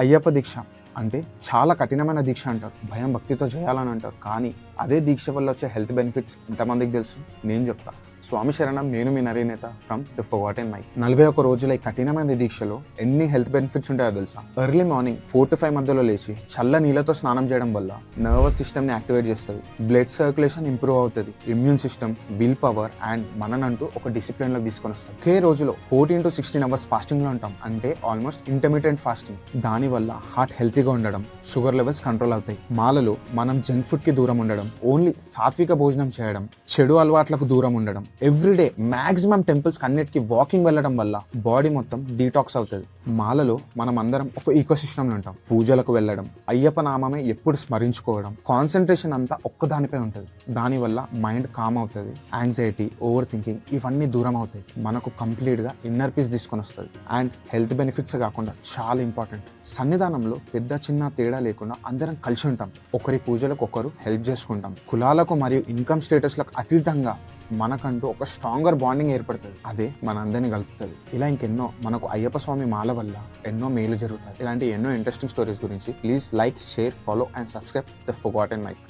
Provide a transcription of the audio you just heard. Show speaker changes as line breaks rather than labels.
అయ్యప్ప దీక్ష అంటే చాలా కఠినమైన దీక్ష అంటారు, భయం భక్తితో చేయాలని అంటారు. కానీ అదే దీక్ష వల్ల వచ్చే హెల్త్ బెనిఫిట్స్ ఎంతమందికి తెలుసు? నేను చెప్తా. స్వామి శరణం, నేను మీ నరేనేత ఫ్రమ్ ద ఫర్గాటెన్ మైక్. 41 రోజుల ఈ కఠినమైన దీక్షలో ఎన్ని హెల్త్ బెనిఫిట్స్ ఉంటాయో తెలుసా? ఎర్లీ మార్నింగ్ 4 to 5 మధ్యలో లేచి చల్ల నీళ్ళతో స్నానం చేయడం వల్ల నర్వస్ సిస్టమ్ని యాక్టివేట్ చేస్తుంది, బ్లడ్ సర్క్యులేషన్ ఇంప్రూవ్ అవుతుంది, immune system, will power and మననంటూ ఒక డిసిప్లిన్లోకి తీసుకొని వస్తుంది. ఒకే రోజులో 14 to 16 అవర్స్ ఫాస్టింగ్లో ఉంటాం, అంటే ఆల్మోస్ట్ ఇంటర్మీడియట్ ఫాస్టింగ్. దానివల్ల హార్ట్ హెల్తీగా ఉండడం, షుగర్ లెవెల్స్ కంట్రోల్ అవుతాయి. మాలలో మనం జంక్ ఫుడ్కి దూరం ఉండడం, ఓన్లీ సాత్విక భోజనం చేయడం, చెడు అలవాట్లకు దూరం ఉండడం, ఎవ్రీడే మ్యాక్సిమం టెంపుల్స్ అన్నిటికీ వాకింగ్ వెళ్ళడం వల్ల బాడీ మొత్తం డీటాక్స్ అవుతుంది. మాలలో మనం అందరం ఒక ఈకో సిస్టంలో ఉంటాం. పూజలకు వెళ్ళడం, అయ్యప్ప నామమే ఎప్పుడు స్మరించుకోవడం, కాన్సన్ట్రేషన్ అంతా ఒక్కదానిపై ఉంటుంది. దానివల్ల మైండ్ కామ్ అవుతుంది, యాంగ్జైటీ, ఓవర్ థింకింగ్ ఇవన్నీ దూరం అవుతాయి. మనకు కంప్లీట్గా ఇన్నర్ పీస్ తీసుకొని వస్తుంది. అండ్ హెల్త్ బెనిఫిట్స్ కాకుండా చాలా ఇంపార్టెంట్, సన్నిధానంలో పెద్ద చిన్న తేడా లేకుండా అందరం కలిసి ఉంటాం. ఒకరి పూజలకు ఒకరు హెల్ప్ చేసుకుంటాం. కులాలకు మరియు ఇన్కమ్ స్టేటస్లకు అతీతంగా మనకంటూ ఒక స్ట్రాంగర్ బాండింగ్ ఏర్పడుతుంది. అదే మనందరినీ కలుపుతుంది. ఇలా ఇంకెన్నో మనకు అయ్యప్ప స్వామి మాల వల్ల ఎన్నో మేలు జరుగుతాయి. ఇలాంటి ఎన్నో ఇంట్రెస్టింగ్ స్టోరీస్ గురించి please like, share, follow and subscribe the forgotten mic.